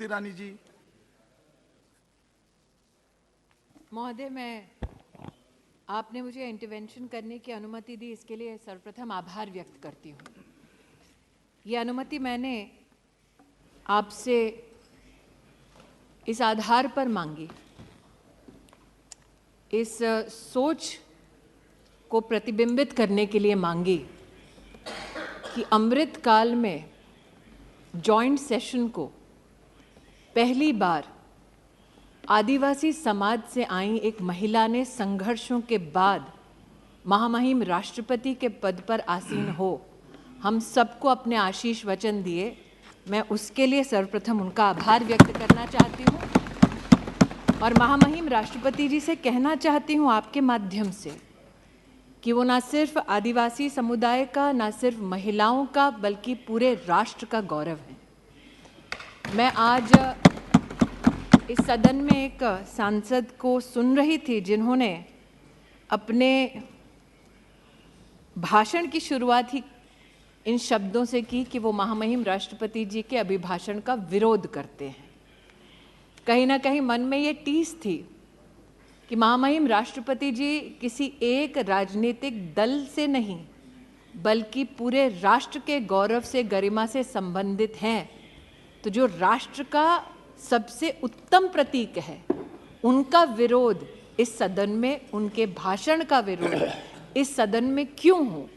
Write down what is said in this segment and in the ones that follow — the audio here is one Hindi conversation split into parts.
स्मृति ईरानी जी। महोदय, आपने मुझे इंटरवेंशन करने की अनुमति दी, इसके लिए सर्वप्रथम आभार व्यक्त करती हूँ। ये अनुमति मैंने आपसे इस आधार पर मांगी, इस सोच को प्रतिबिंबित करने के लिए मांगी कि अमृत काल में जॉइंट सेशन को पहली बार आदिवासी समाज से आई एक महिला ने संघर्षों के बाद महामहिम राष्ट्रपति के पद पर आसीन हो, हम सबको अपने आशीष वचन दिए। मैं उसके लिए सर्वप्रथम उनका आभार व्यक्त करना चाहती हूँ और महामहिम राष्ट्रपति जी से कहना चाहती हूँ आपके माध्यम से कि वो ना सिर्फ आदिवासी समुदाय का, ना सिर्फ महिलाओं का, बल्कि पूरे राष्ट्र का गौरव है। मैं आज इस सदन में एक सांसद को सुन रही थी जिन्होंने अपने भाषण की शुरुआत ही इन शब्दों से की कि वो महामहिम राष्ट्रपति जी के अभिभाषण का विरोध करते हैं। कहीं ना कहीं मन में ये टीस थी कि महामहिम राष्ट्रपति जी किसी एक राजनीतिक दल से नहीं, बल्कि पूरे राष्ट्र के गौरव से, गरिमा से संबंधित हैं। तो जो राष्ट्र का सबसे उत्तम प्रतीक है, उनका विरोध इस सदन में, उनके भाषण का विरोध इस सदन में क्यों हो,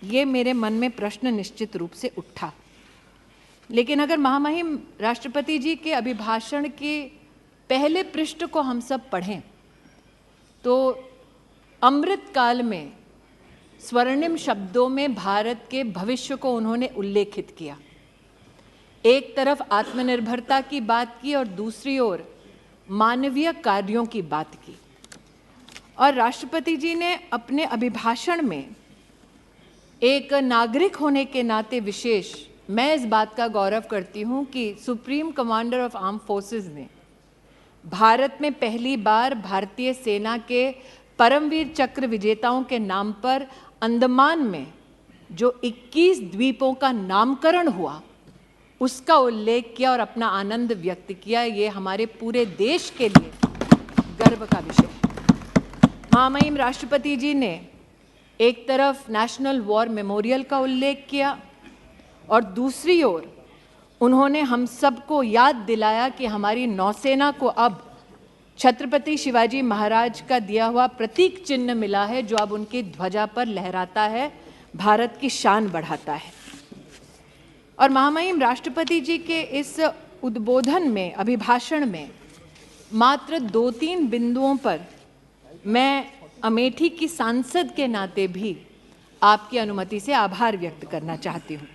ये मेरे मन में प्रश्न निश्चित रूप से उठा। लेकिन अगर महामहिम राष्ट्रपति जी के अभिभाषण के पहले पृष्ठ को हम सब पढ़ें तो अमृत काल में स्वर्णिम शब्दों में भारत के भविष्य को उन्होंने उल्लेखित किया। एक तरफ आत्मनिर्भरता की बात की और दूसरी ओर मानवीय कार्यों की बात की। और राष्ट्रपति जी ने अपने अभिभाषण में एक नागरिक होने के नाते विशेष, मैं इस बात का गौरव करती हूँ कि supreme commander of arm forces ने भारत में पहली बार भारतीय सेना के परमवीर चक्र विजेताओं के नाम पर अंडमान में जो 21 द्वीपों का नामकरण हुआ, उसका उल्लेख किया और अपना आनंद व्यक्त किया। ये हमारे पूरे देश के लिए गर्व का विषय है। महामहिम राष्ट्रपति जी ने एक तरफ नेशनल वॉर मेमोरियल का उल्लेख किया और दूसरी ओर उन्होंने हम सबको याद दिलाया कि हमारी नौसेना को अब छत्रपति शिवाजी महाराज का दिया हुआ प्रतीक चिन्ह मिला है, जो अब उनकी ध्वजा पर लहराता है, भारत की शान बढ़ाता है। और महामहिम राष्ट्रपति जी के इस उद्बोधन में, अभिभाषण में मात्र 2-3 बिंदुओं पर मैं अमेठी की सांसद के नाते भी आपकी अनुमति से आभार व्यक्त करना चाहती हूँ।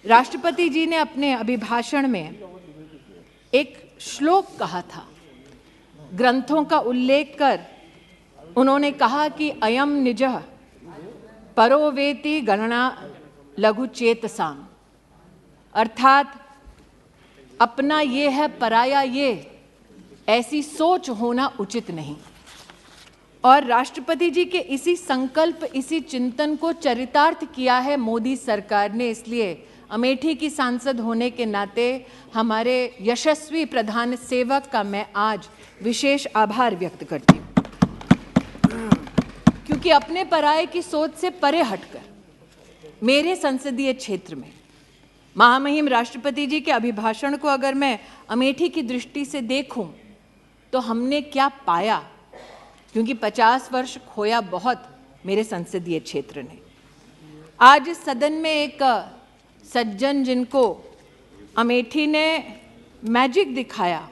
राष्ट्रपति जी ने अपने अभिभाषण में एक श्लोक कहा था, ग्रंथों का उल्लेख कर उन्होंने कहा कि अयम निजः परो वेति गणना लघु चेतसाम, अर्थात अपना ये है, पराया ये, ऐसी सोच होना उचित नहीं। और राष्ट्रपति जी के इसी संकल्प, इसी चिंतन को चरितार्थ किया है मोदी सरकार ने। इसलिए अमेठी की सांसद होने के नाते हमारे यशस्वी प्रधान सेवक का मैं आज विशेष आभार व्यक्त करती हूँ, क्योंकि अपने पराये की सोच से परे हटकर मेरे संसदीय क्षेत्र में महामहिम राष्ट्रपति जी के अभिभाषण को अगर मैं अमेठी की दृष्टि से देखूं तो हमने क्या पाया, क्योंकि 50 वर्ष खोया बहुत मेरे संसदीय क्षेत्र ने। आज इस सदन में एक सज्जन जिनको अमेठी ने मैजिक दिखाया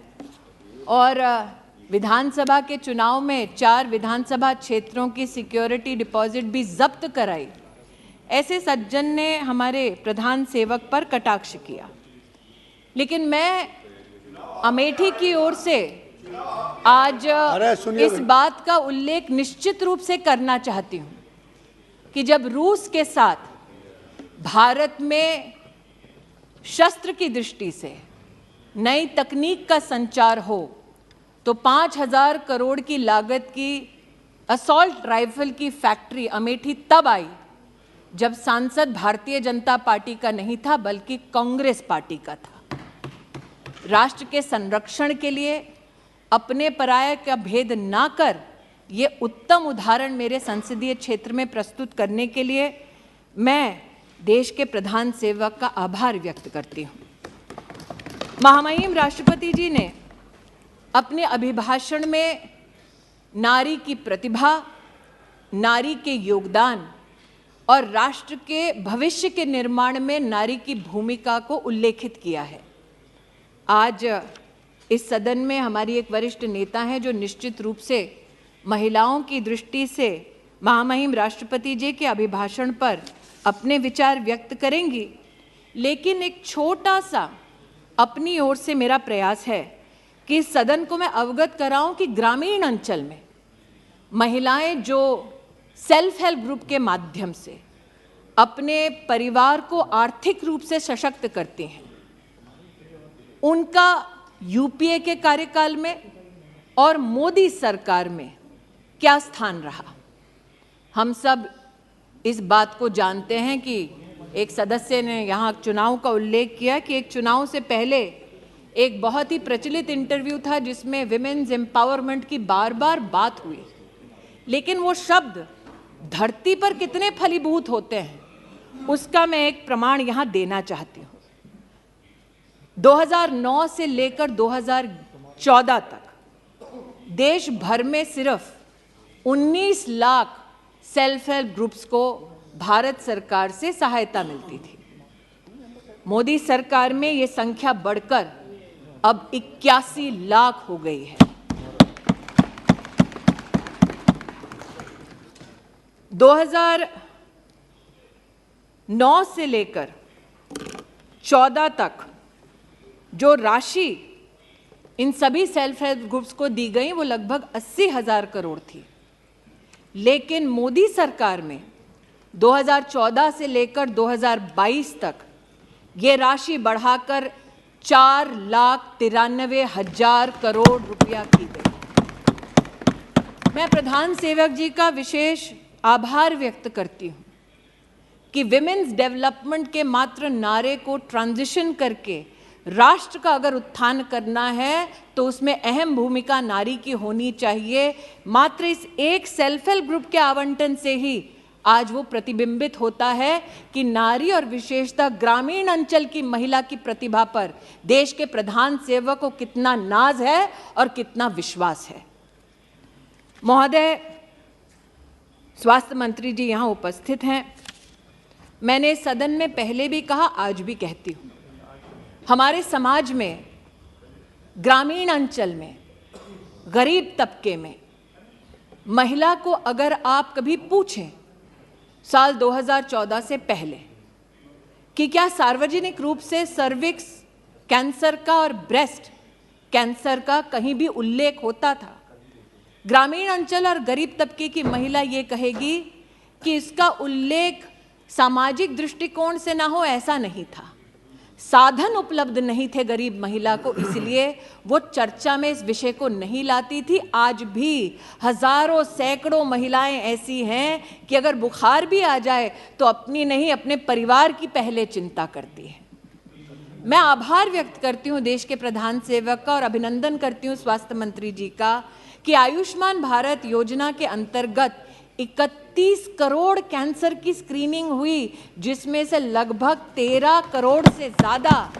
और विधानसभा के चुनाव में 4 विधानसभा क्षेत्रों की सिक्योरिटी डिपॉजिट भी जब्त कराई, ऐसे सज्जन ने हमारे प्रधान सेवक पर कटाक्ष किया। लेकिन मैं अमेठी की ओर से आज इस बात का उल्लेख निश्चित रूप से करना चाहती हूं कि जब रूस के साथ भारत में शस्त्र की दृष्टि से नई तकनीक का संचार हो तो 5,000 करोड़ की लागत की असॉल्ट राइफल की फैक्ट्री अमेठी तब आई जब सांसद भारतीय जनता पार्टी का नहीं था, बल्कि कांग्रेस पार्टी का था। राष्ट्र के संरक्षण के लिए अपने पराये का भेद ना कर ये उत्तम उदाहरण मेरे संसदीय क्षेत्र में प्रस्तुत करने के लिए मैं देश के प्रधान सेवक का आभार व्यक्त करती हूँ। महामहिम राष्ट्रपति जी ने अपने अभिभाषण में नारी की प्रतिभा, नारी के योगदान और राष्ट्र के भविष्य के निर्माण में नारी की भूमिका को उल्लेखित किया है। आज इस सदन में हमारी एक वरिष्ठ नेता हैं जो निश्चित रूप से महिलाओं की दृष्टि से महामहिम राष्ट्रपति जी के अभिभाषण पर अपने विचार व्यक्त करेंगी, लेकिन एक छोटा सा अपनी ओर से मेरा प्रयास है कि इस सदन को मैं अवगत कराऊं कि ग्रामीण अंचल में महिलाएं जो सेल्फ हेल्प ग्रुप के माध्यम से अपने परिवार को आर्थिक रूप से सशक्त करती हैं, उनका यूपीए के कार्यकाल में और मोदी सरकार में क्या स्थान रहा। हम सब इस बात को जानते हैं कि एक सदस्य ने यहाँ चुनाव का उल्लेख किया कि एक चुनाव से पहले एक बहुत ही प्रचलित इंटरव्यू था जिसमें विमेन्स एम्पावरमेंट की बार बार बात हुई, लेकिन वो शब्द धरती पर कितने फलीभूत होते हैं उसका मैं एक प्रमाण यहाँ देना चाहती हूँ। 2009 से लेकर 2014 तक देश भर में सिर्फ 19 लाख सेल्फ हेल्प ग्रुप्स को भारत सरकार से सहायता मिलती थी। मोदी सरकार में ये संख्या बढ़कर अब 81 लाख हो गई है। 2009 से लेकर 14 तक जो राशि इन सभी सेल्फ हेल्प ग्रुप्स को दी गई वो लगभग 80,000 करोड़ थी, लेकिन मोदी सरकार में 2014 से लेकर 2022 तक ये राशि बढ़ाकर 4,93,000 करोड़ रुपया की गई। मैं प्रधान सेवक जी का विशेष आभार व्यक्त करती हूँ कि विमेन्स डेवलपमेंट के मात्र नारे को ट्रांजिशन करके राष्ट्र का अगर उत्थान करना है तो उसमें अहम भूमिका नारी की होनी चाहिए। मात्र इस एक सेल्फ हेल्प ग्रुप के आवंटन से ही आज वो प्रतिबिंबित होता है कि नारी और विशेषतः ग्रामीण अंचल की महिला की प्रतिभा पर देश के प्रधान सेवक को कितना नाज है और कितना विश्वास है। महोदय, स्वास्थ्य मंत्री जी यहाँ उपस्थित हैं। मैंने सदन में पहले भी कहा, आज भी कहती हूँ, हमारे समाज में ग्रामीण अंचल में गरीब तबके में महिला को अगर आप कभी पूछें साल 2014 से पहले कि क्या सार्वजनिक रूप से सर्विक्स कैंसर का और ब्रेस्ट कैंसर का कहीं भी उल्लेख होता था, ग्रामीण अंचल और गरीब तबके की महिला ये कहेगी कि इसका उल्लेख सामाजिक दृष्टिकोण से ना हो, ऐसा नहीं था। साधन उपलब्ध नहीं थे गरीब महिला को, इसलिए वो चर्चा में इस विषय को नहीं लाती थी। आज भी हजारों सैकड़ों महिलाएं ऐसी हैं कि अगर बुखार भी आ जाए तो अपनी नहीं अपने परिवार की पहले चिंता करती है। मैं आभार व्यक्त करती हूँ देश के प्रधान सेवक का और अभिनंदन करती हूँ स्वास्थ्य मंत्री जी का कि आयुष्मान भारत योजना के अंतर्गत 31 करोड़ कैंसर की स्क्रीनिंग हुई, जिसमें से लगभग 13 करोड़ से ज़्यादा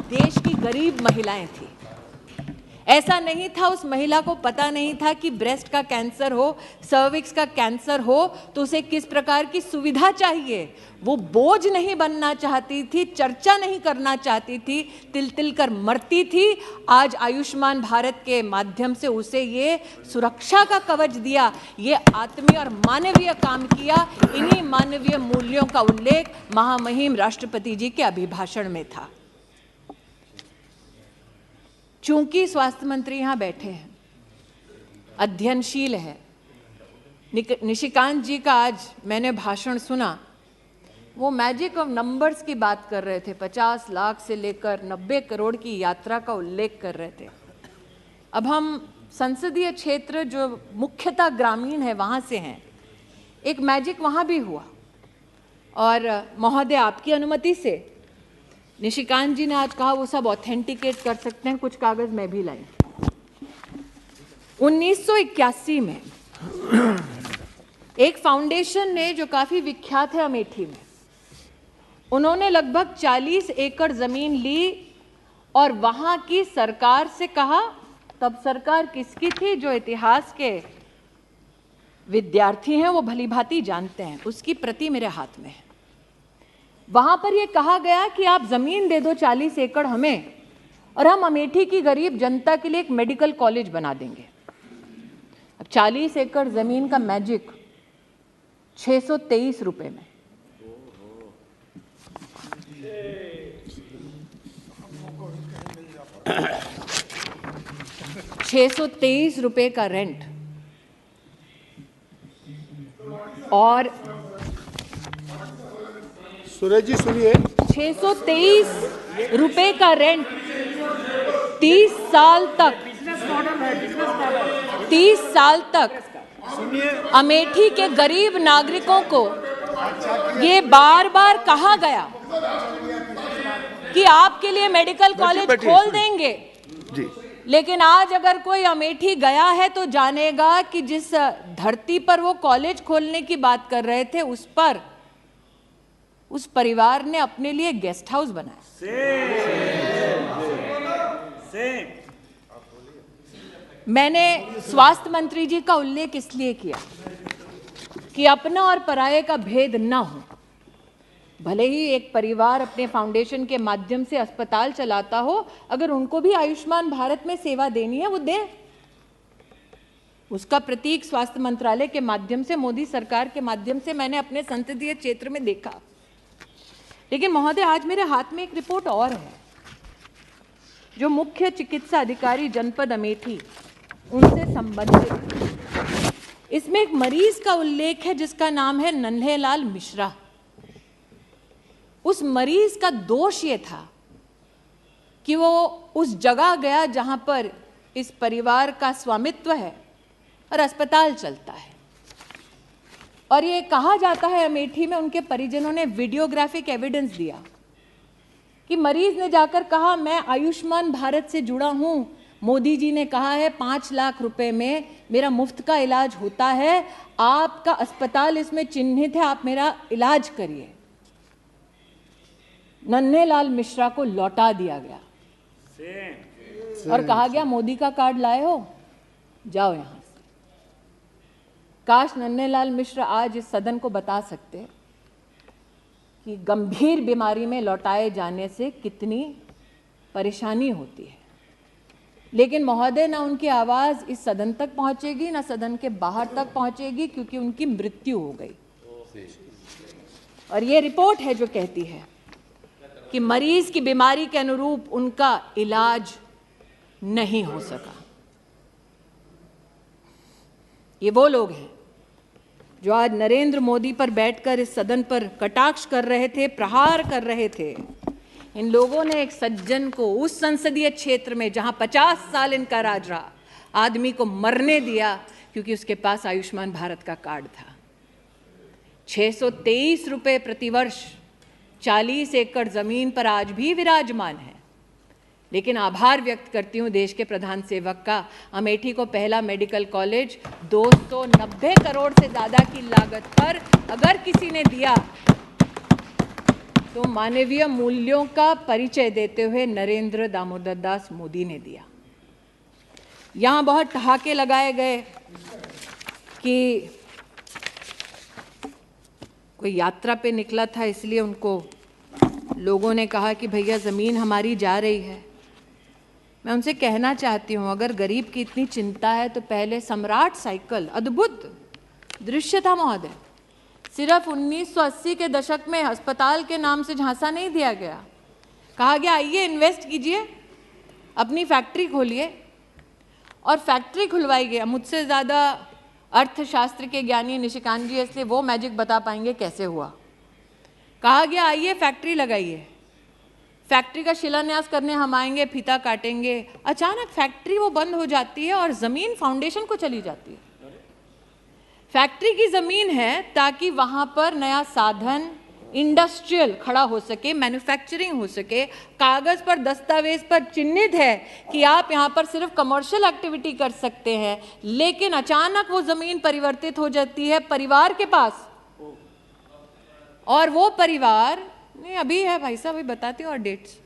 देश की गरीब महिलाएं थी। ऐसा नहीं था उस महिला को पता नहीं था कि ब्रेस्ट का कैंसर हो, सर्विक्स का कैंसर हो तो उसे किस प्रकार की सुविधा चाहिए। वो बोझ नहीं बनना चाहती थी, चर्चा नहीं करना चाहती थी, तिल तिल कर मरती थी। आज आयुष्मान भारत के माध्यम से उसे ये सुरक्षा का कवच दिया, ये आत्मीय और मानवीय काम किया। इन्हीं मानवीय मूल्यों का उल्लेख महामहिम राष्ट्रपति जी के अभिभाषण में था। चूंकि स्वास्थ्य मंत्री यहाँ बैठे हैं, अध्ययनशील है, निशिकांत जी का आज मैंने भाषण सुना, वो मैजिक ऑफ नंबर्स की बात कर रहे थे, 50 लाख से लेकर 90 करोड़ की यात्रा का उल्लेख कर रहे थे। अब हम संसदीय क्षेत्र जो मुख्यतः ग्रामीण है वहाँ से हैं, एक मैजिक वहाँ भी हुआ। और महोदय, आपकी अनुमति से निशिकांत जी ने आज कहा वो सब ऑथेंटिकेट कर सकते हैं, कुछ कागज मैं भी लाई। 1981 में एक फाउंडेशन ने, जो काफी विख्यात है अमेठी में, उन्होंने लगभग 40 एकड़ जमीन ली और वहां की सरकार से कहा, तब सरकार किसकी थी, जो इतिहास के विद्यार्थी हैं वो भली भांति जानते हैं, उसकी प्रति मेरे हाथ में है। वहां पर यह कहा गया कि आप जमीन दे दो 40 एकड़ हमें और हम अमेठी की गरीब जनता के लिए एक मेडिकल कॉलेज बना देंगे। अब 40 एकड़ जमीन का मैजिक 623 रुपए में। ₹623 का रेंट और सूरज जी सुनिए, 623 रुपए का रेंट 30 साल तक, 30 साल तक अमेठी के गरीब नागरिकों को ये बार बार कहा गया कि आपके लिए मेडिकल कॉलेज खोल देंगे जी। लेकिन आज अगर कोई अमेठी गया है तो जानेगा कि जिस धरती पर वो कॉलेज खोलने की बात कर रहे थे, उस पर उस परिवार ने अपने लिए गेस्ट हाउस बनाया। मैंने स्वास्थ्य मंत्री जी का उल्लेख इसलिए किया कि अपना और पराये का भेद ना हो। भले ही एक परिवार अपने फाउंडेशन के माध्यम से अस्पताल चलाता हो, अगर उनको भी आयुष्मान भारत में सेवा देनी है वो दे। उसका प्रतीक स्वास्थ्य मंत्रालय के माध्यम से, मोदी सरकार के माध्यम से मैंने अपने संसदीय क्षेत्र में देखा। लेकिन महोदय, आज मेरे हाथ में एक रिपोर्ट और है जो मुख्य चिकित्सा अधिकारी जनपद अमेठी उनसे संबंधित। इसमें एक मरीज का उल्लेख है जिसका नाम है नन्हेलाल मिश्रा। उस मरीज का दोष ये था कि वो उस जगह गया जहां पर इस परिवार का स्वामित्व है और अस्पताल चलता है, और ये कहा जाता है अमेठी में उनके परिजनों ने वीडियोग्राफिक एविडेंस दिया कि मरीज ने जाकर कहा, मैं आयुष्मान भारत से जुड़ा हूं, मोदी जी ने कहा है 5 लाख रुपए में मेरा मुफ्त का इलाज होता है, आपका अस्पताल इसमें चिन्हित है, आप मेरा इलाज करिए। नन्हेलाल मिश्रा को लौटा दिया गया और कहा गया, मोदी का कार्ड लाए हो, जाओ यहां से। काश नन्हेलाल मिश्रा आज इस सदन को बता सकते कि गंभीर बीमारी में लौटाए जाने से कितनी परेशानी होती है। लेकिन महोदय, ना उनकी आवाज इस सदन तक पहुंचेगी, ना सदन के बाहर तक पहुंचेगी, क्योंकि उनकी मृत्यु हो गई। और ये रिपोर्ट है जो कहती है कि मरीज की बीमारी के अनुरूप उनका इलाज नहीं हो सका। ये वो लोग हैं जो आज नरेंद्र मोदी पर बैठकर इस सदन पर कटाक्ष कर रहे थे, प्रहार कर रहे थे। इन लोगों ने एक सज्जन को उस संसदीय क्षेत्र में जहां 50 साल इनका राज रहा, आदमी को मरने दिया क्योंकि उसके पास आयुष्मान भारत का कार्ड था। 623 रुपए प्रतिवर्ष 40 एकड़ जमीन पर आज भी विराजमान है। लेकिन आभार व्यक्त करती हूं देश के प्रधान सेवक का, अमेठी को पहला मेडिकल कॉलेज 290 करोड़ से ज्यादा की लागत पर अगर किसी ने दिया तो मानवीय मूल्यों का परिचय देते हुए नरेंद्र दामोदर दास मोदी ने दिया। यहां बहुत ठहाके लगाए गए कि कोई यात्रा पे निकला था, इसलिए उनको लोगों ने कहा कि भैया ज़मीन हमारी जा रही है। मैं उनसे कहना चाहती हूँ, अगर गरीब की इतनी चिंता है तो पहले सम्राट साइकिल, अद्भुत दृश्य था महोदय। सिर्फ 1980 के दशक में अस्पताल के नाम से झांसा नहीं दिया गया, कहा गया आइए इन्वेस्ट कीजिए, अपनी फैक्ट्री खोलिए, और फैक्ट्री खुलवाई गया। मुझसे ज़्यादा अर्थशास्त्र के ज्ञानी निशिकांत जी, इसलिए वो मैजिक बता पाएंगे कैसे हुआ। कहा गया आइए फैक्ट्री लगाइए, फैक्ट्री का शिलान्यास करने हम आएंगे, फीता काटेंगे। अचानक फैक्ट्री वो बंद हो जाती है और ज़मीन फाउंडेशन को चली जाती है। फैक्ट्री की ज़मीन है ताकि वहाँ पर नया साधन, इंडस्ट्रियल खड़ा हो सके, मैन्युफैक्चरिंग हो सके, कागज पर दस्तावेज पर चिन्हित है कि आप यहाँ पर सिर्फ कमर्शियल एक्टिविटी कर सकते हैं, लेकिन अचानक वो जमीन परिवर्तित हो जाती है परिवार के पास, और वो परिवार नहीं अभी है भाई साहब, अभी बताती हूँ और डेट्स,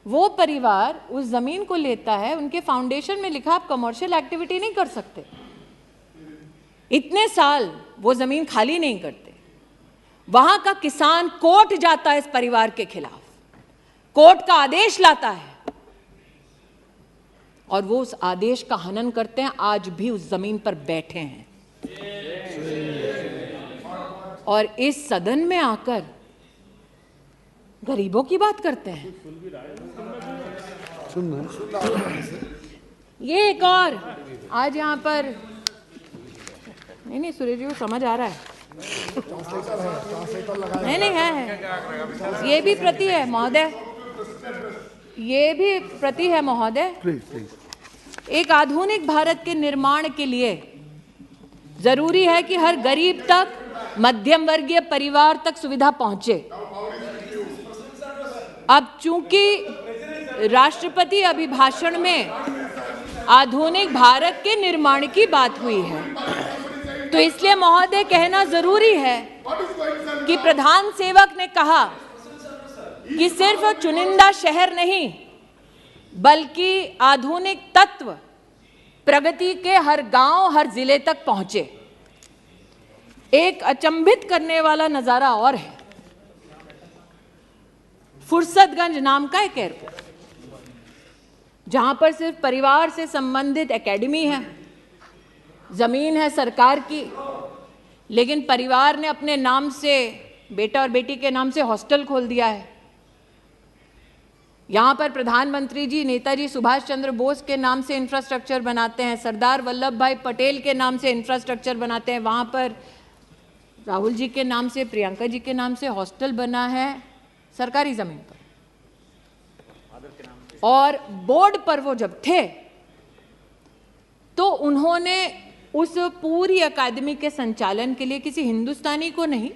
वो परिवार उस जमीन को लेता है, उनके फाउंडेशन में लिखा आप कमर्शियल एक्टिविटी नहीं कर सकते, इतने साल वो जमीन खाली नहीं करते। वहां का किसान कोर्ट जाता है इस परिवार के खिलाफ, कोर्ट का आदेश लाता है और वो उस आदेश का हनन करते हैं, आज भी उस जमीन पर बैठे हैं और इस सदन में आकर गरीबों की बात करते हैं। ये एक और आज यहाँ पर नहीं सुरेश जी को समझ आ रहा है, नहीं है, ये भी प्रति है महोदय, ये भी प्रति है महोदय। एक आधुनिक भारत के निर्माण के लिए जरूरी है कि हर गरीब तक, मध्यम वर्गीय परिवार तक सुविधा पहुंचे। अब चूंकि राष्ट्रपति अभिभाषण में आधुनिक भारत के निर्माण की बात हुई है, तो इसलिए महोदय कहना जरूरी है कि प्रधान सेवक ने कहा कि सिर्फ चुनिंदा शहर नहीं बल्कि आधुनिक तत्व प्रगति के हर गांव, हर जिले तक पहुंचे। एक अचंभित करने वाला नजारा और है, फुर्सतगंज नाम का एक एयरपोर्ट, जहां पर सिर्फ परिवार से संबंधित एकेडमी है, जमीन है सरकार की, लेकिन परिवार ने अपने नाम से, बेटा और बेटी के नाम से हॉस्टल खोल दिया है। यहां पर प्रधानमंत्री जी नेताजी सुभाष चंद्र बोस के नाम से इंफ्रास्ट्रक्चर बनाते हैं, सरदार वल्लभ भाई पटेल के नाम से इंफ्रास्ट्रक्चर बनाते हैं, वहां पर राहुल जी के नाम से, प्रियंका जी के नाम से हॉस्टल बना है सरकारी जमीन पर। और बोर्ड पर वो जब थे तो उन्होंने उस पूरी अकादमी के संचालन के लिए किसी हिंदुस्तानी को नहीं,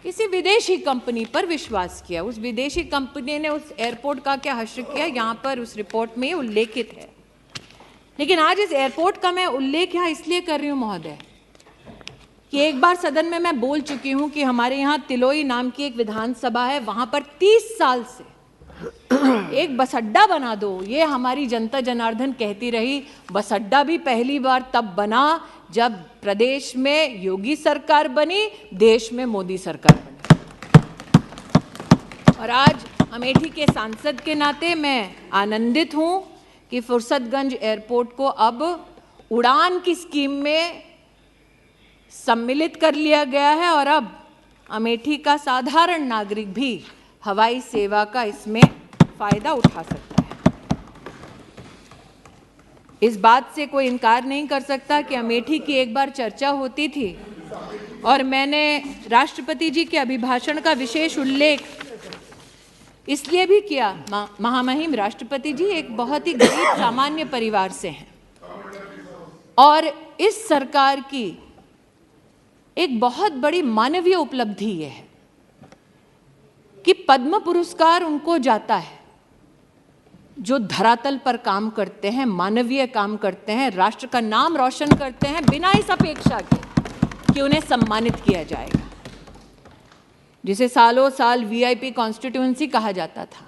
किसी विदेशी कंपनी पर विश्वास किया। उस विदेशी कंपनी ने उस एयरपोर्ट का क्या हश्र किया, यहाँ पर उस रिपोर्ट में उल्लेखित है। लेकिन आज इस एयरपोर्ट का मैं उल्लेख यहाँ इसलिए कर रही हूँ महोदय कि एक बार सदन में मैं बोल चुकी हूँ कि हमारे यहाँ तिलोई नाम की एक विधानसभा है, वहाँ पर 30 साल से एक बस अड्डा बना दो, ये हमारी जनता जनार्दन कहती रही। बस अड्डा भी पहली बार तब बना जब प्रदेश में योगी सरकार बनी, देश में मोदी सरकार बनी। और आज अमेठी के सांसद के नाते मैं आनंदित हूं कि फुर्सतगंज एयरपोर्ट को अब उड़ान की स्कीम में सम्मिलित कर लिया गया है और अब अमेठी का साधारण नागरिक भी हवाई सेवा का इसमें फायदा उठा सकता है। इस बात से कोई इनकार नहीं कर सकता कि अमेठी की एक बार चर्चा होती थी और मैंने राष्ट्रपति जी के अभिभाषण का विशेष उल्लेख इसलिए भी किया। महामहिम राष्ट्रपति जी एक बहुत ही गरीब सामान्य परिवार से हैं और इस सरकार की एक बहुत बड़ी मानवीय उपलब्धि ये है कि पद्म पुरस्कार उनको जाता है जो धरातल पर काम करते हैं, मानवीय काम करते हैं, राष्ट्र का नाम रोशन करते हैं बिना इस अपेक्षा के कि उन्हें सम्मानित किया जाएगा। जिसे सालों साल वीआईपी कॉन्स्टिट्यूएंसी कहा जाता था,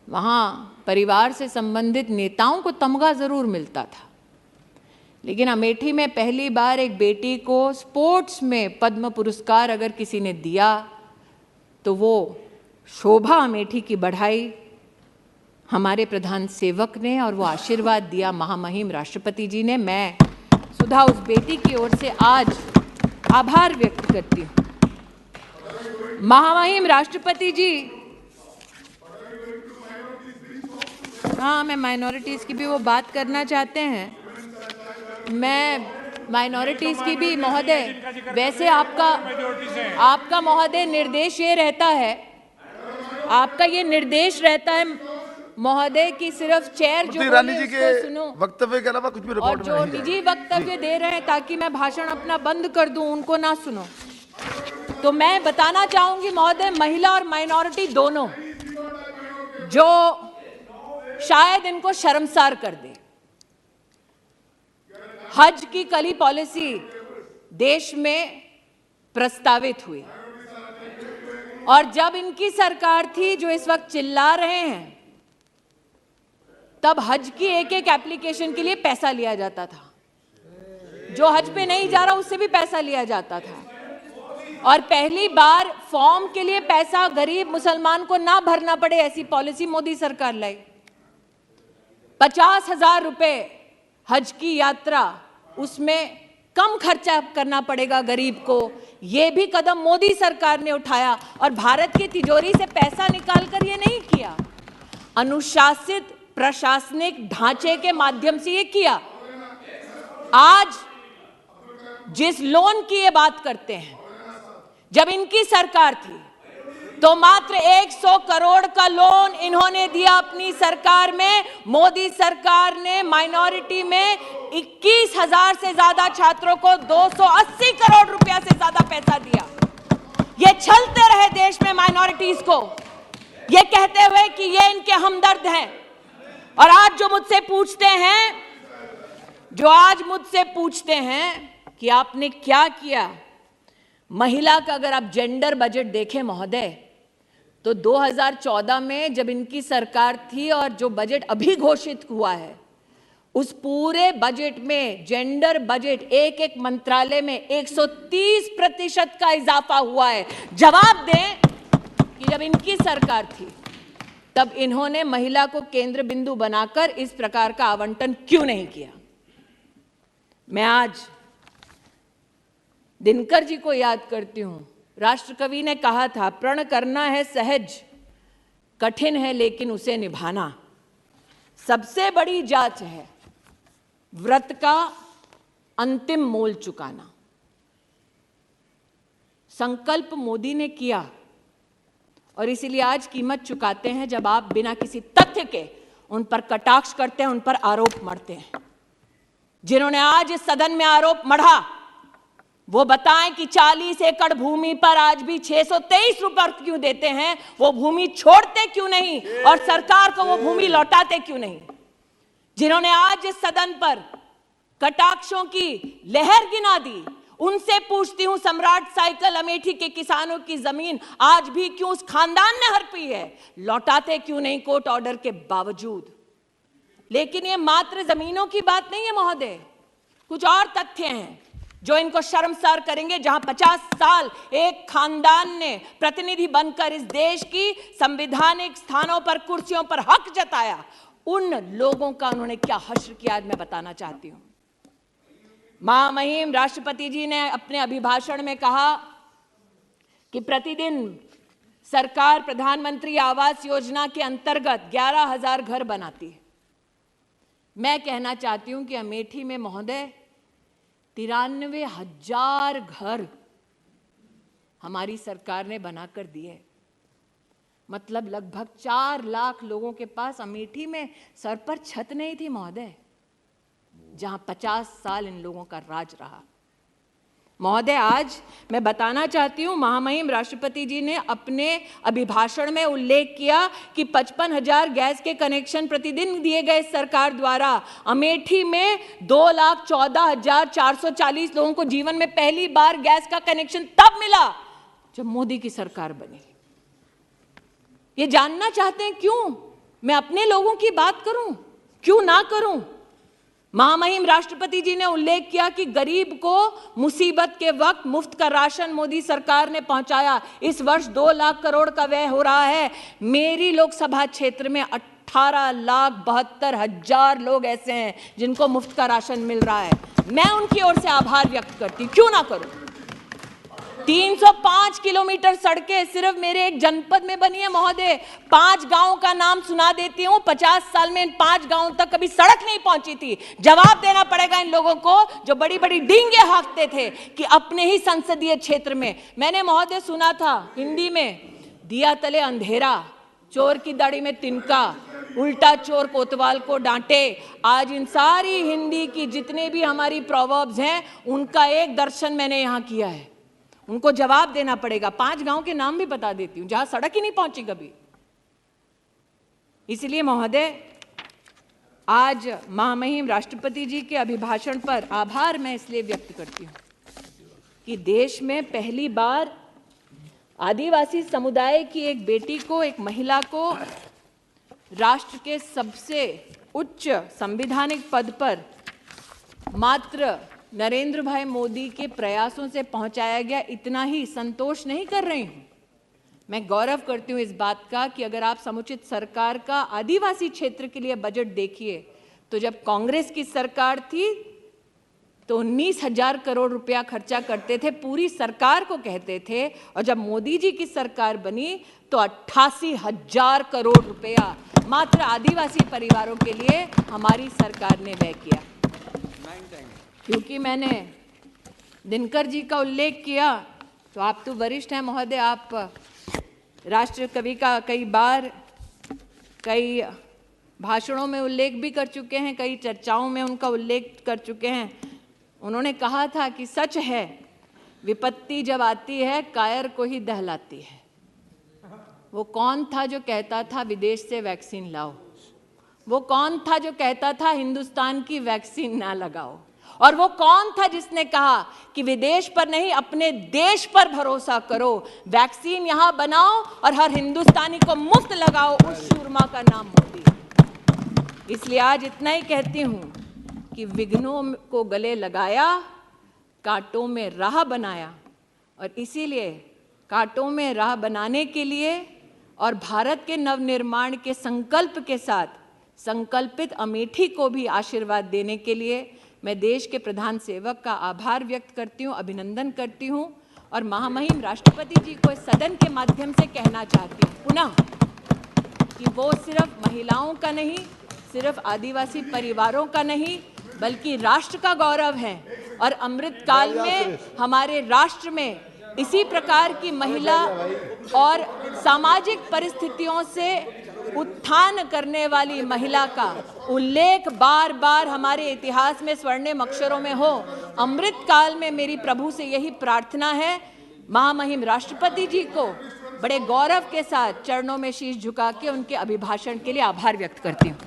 वहाँ परिवार से संबंधित नेताओं को तमगा जरूर मिलता था, लेकिन अमेठी में पहली बार एक बेटी को स्पोर्ट्स में पद्म पुरस्कार अगर किसी ने दिया तो वो शोभा अमेठी की बढ़ाई हमारे प्रधान सेवक ने और वो आशीर्वाद दिया महामहिम राष्ट्रपति जी ने। मैं सुधा उस बेटी की ओर से आज आभार व्यक्त करती हूँ। महामहिम राष्ट्रपति जी, हाँ मैं माइनॉरिटीज़ की भी वो बात करना चाहते हैं, मैं माइनॉरिटीज़ की भी महोदय, वैसे आपका महोदय निर्देश ये रहता है, आपका ये निर्देश रहता है महोदय कि सिर्फ चेयर जो बोले उसको सुनो, वक्तव्य के अलावा कुछ भी रिपोर्ट और जो निजी वक्तव्य दे रहे हैं ताकि मैं भाषण अपना बंद कर दूं उनको ना सुनो। तो मैं बताना चाहूंगी महोदय, महिला और माइनॉरिटी दोनों, जो शायद इनको शर्मसार कर दे, हज की कल ही पॉलिसी देश में प्रस्तावित हुई और जब इनकी सरकार थी जो इस वक्त चिल्ला रहे हैं, तब हज की एक एक एप्लीकेशन के लिए पैसा लिया जाता था। जो हज पे नहीं जा रहा उससे भी पैसा लिया जाता था और पहली बार फॉर्म के लिए पैसा गरीब मुसलमान को ना भरना पड़े, ऐसी पॉलिसी मोदी सरकार लाई। 50,000 रुपए हज की यात्रा, उसमें कम खर्चा करना पड़ेगा गरीब को, यह भी कदम मोदी सरकार ने उठाया और भारत की तिजोरी से पैसा निकालकर ये नहीं किया, अनुशासित प्रशासनिक ढांचे के माध्यम से ये किया। आज जिस लोन की ये बात करते हैं, जब इनकी सरकार थी तो मात्र 100 करोड़ का लोन इन्होंने दिया अपनी सरकार में। मोदी सरकार ने माइनॉरिटी में 21,000 से ज्यादा छात्रों को 280 करोड़ रुपया से ज्यादा पैसा दिया। ये छलते रहे देश में माइनॉरिटीज को, ये कहते हुए कि ये इनके हमदर्द हैं। और आज जो मुझसे पूछते हैं कि आपने क्या किया, महिला का अगर आप जेंडर बजट देखें महोदय, तो 2014 में जब इनकी सरकार थी और जो बजट अभी घोषित हुआ है, उस पूरे बजट में जेंडर बजट एक एक मंत्रालय में 130% का इजाफा हुआ है। जवाब दें कि जब इनकी सरकार थी तब इन्होंने महिला को केंद्र बिंदु बनाकर इस प्रकार का आवंटन क्यों नहीं किया। मैं आज दिनकर जी को याद करती हूं। राष्ट्रकवि ने कहा था, प्रण करना है सहज, कठिन है लेकिन उसे निभाना। सबसे बड़ी जांच है व्रत का अंतिम मोल चुकाना। संकल्प मोदी ने किया और इसीलिए आज कीमत चुकाते हैं जब आप बिना किसी तथ्य के उन पर कटाक्ष करते हैं, उन पर आरोप मढ़ते हैं। जिन्होंने आज इस सदन में आरोप मढ़ा वो बताएं कि 40 एकड़ भूमि पर आज भी 623 रुपए क्यों देते हैं, वो भूमि छोड़ते क्यों नहीं और सरकार को वो भूमि लौटाते क्यों नहीं। जिन्होंने आज इस सदन पर कटाक्षों की लहर गिना दी, उनसे पूछती हूं, सम्राट साइकिल अमेठी के किसानों की जमीन आज भी क्यों उस खानदान ने हड़पी है, लौटाते क्यों नहीं कोर्ट ऑर्डर के बावजूद। लेकिन ये मात्र जमीनों की बात नहीं है महोदय, कुछ और तथ्य हैं जो इनको शर्मसार करेंगे। जहां 50 साल एक खानदान ने प्रतिनिधि बनकर इस देश की संवैधानिक स्थानों पर, कुर्सियों पर हक जताया, उन लोगों का उन्होंने क्या हश्र किया, आज मैं बताना चाहती हूं। महामहिम राष्ट्रपति जी ने अपने अभिभाषण में कहा कि प्रतिदिन सरकार प्रधानमंत्री आवास योजना के अंतर्गत 11,000 घर बनाती है। मैं कहना चाहती हूं कि अमेठी में महोदय 93,000 घर हमारी सरकार ने बनाकर दिए। मतलब लगभग 4 लाख लोगों के पास अमेठी में सर पर छत नहीं थी महोदय, जहां 50 साल इन लोगों का राज रहा। महोदय, आज मैं बताना चाहती हूं, महामहिम राष्ट्रपति जी ने अपने अभिभाषण में उल्लेख किया कि 55,000 गैस के कनेक्शन प्रतिदिन दिए गए सरकार द्वारा। अमेठी में 2,14,440 लोगों को जीवन में पहली बार गैस का कनेक्शन तब मिला जब मोदी की सरकार बनी। ये जानना चाहते हैं क्यों मैं अपने लोगों की बात करूं, क्यों ना करूं। महामहिम राष्ट्रपति जी ने उल्लेख किया कि गरीब को मुसीबत के वक्त मुफ्त का राशन मोदी सरकार ने पहुंचाया। इस वर्ष 2 लाख करोड़ का व्यय हो रहा है। मेरी लोकसभा क्षेत्र में 18,72,000 लोग ऐसे हैं जिनको मुफ्त का राशन मिल रहा है। मैं उनकी ओर से आभार व्यक्त करती, क्यों ना करूं। 305 किलोमीटर सड़कें सिर्फ मेरे एक जनपद में बनी है महोदय। 5 गांवों का नाम सुना देती हूं। 50 साल में इन 5 गांवों तक कभी सड़क नहीं पहुंची थी। जवाब देना पड़ेगा इन लोगों को जो बड़ी बड़ी डींगे हाँकते थे कि अपने ही संसदीय क्षेत्र में। मैंने महोदय सुना था हिंदी में, दिया तले अंधेरा, चोर की दाढ़ी में तिनका, उल्टा चोर कोतवाल को डांटे। आज इन सारी हिंदी की जितने भी हमारी प्रोवर्ब्स हैं, उनका एक दर्शन मैंने यहां किया है। उनको जवाब देना पड़ेगा। 5 गांव के नाम भी बता देती हूं जहां सड़क ही नहीं पहुंची कभी। इसलिए महोदय, आज महामहिम राष्ट्रपति जी के अभिभाषण पर आभार मैं इसलिए व्यक्त करती हूं कि देश में पहली बार आदिवासी समुदाय की एक बेटी को, एक महिला को राष्ट्र के सबसे उच्च संवैधानिक पद पर मात्र नरेंद्र भाई मोदी के प्रयासों से पहुंचाया गया। इतना ही संतोष नहीं कर रही हूं, मैं गौरव करती हूं इस बात का कि अगर आप समुचित सरकार का आदिवासी क्षेत्र के लिए बजट देखिए तो जब कांग्रेस की सरकार थी तो 19,000 करोड़ रुपया खर्चा करते थे, पूरी सरकार को कहते थे, और जब मोदी जी की सरकार बनी तो 88,000 करोड़ रुपया मात्र आदिवासी परिवारों के लिए हमारी सरकार ने व्यय किया। क्योंकि मैंने दिनकर जी का उल्लेख किया तो आप तो वरिष्ठ हैं महोदय, आप राष्ट्र कवि का कई बार कई भाषणों में उल्लेख भी कर चुके हैं, कई चर्चाओं में उनका उल्लेख कर चुके हैं। उन्होंने कहा था कि सच है विपत्ति जब आती है कायर को ही दहलाती है। वो कौन था जो कहता था विदेश से वैक्सीन लाओ? वो कौन था जो कहता था हिंदुस्तान की वैक्सीन ना लगाओ? और वो कौन था जिसने कहा कि विदेश पर नहीं अपने देश पर भरोसा करो, वैक्सीन यहां बनाओ और हर हिंदुस्तानी को मुफ्त लगाओ? उस शूरमा का नाम मोदी। इसलिए आज इतना ही कहती हूं कि विघ्नों को गले लगाया, कांटों में राह बनाया, और इसीलिए कांटों में राह बनाने के लिए और भारत के नवनिर्माण के संकल्प के साथ संकल्पित अमेठी को भी आशीर्वाद देने के लिए मैं देश के प्रधान सेवक का आभार व्यक्त करती हूँ, अभिनंदन करती हूँ, और महामहिम राष्ट्रपति जी को इस सदन के माध्यम से कहना चाहती हूँ पुनः कि वो सिर्फ महिलाओं का नहीं, सिर्फ आदिवासी परिवारों का नहीं, बल्कि राष्ट्र का गौरव है। और अमृत काल में हमारे राष्ट्र में इसी प्रकार की महिला और सामाजिक परिस्थितियों से उत्थान करने वाली महिला का उल्लेख बार बार हमारे इतिहास में स्वर्णिम अक्षरों में हो। अमृत काल में मेरी प्रभु से यही प्रार्थना है। महामहिम राष्ट्रपति जी को बड़े गौरव के साथ चरणों में शीश झुका के उनके अभिभाषण के लिए आभार व्यक्त करती हूँ।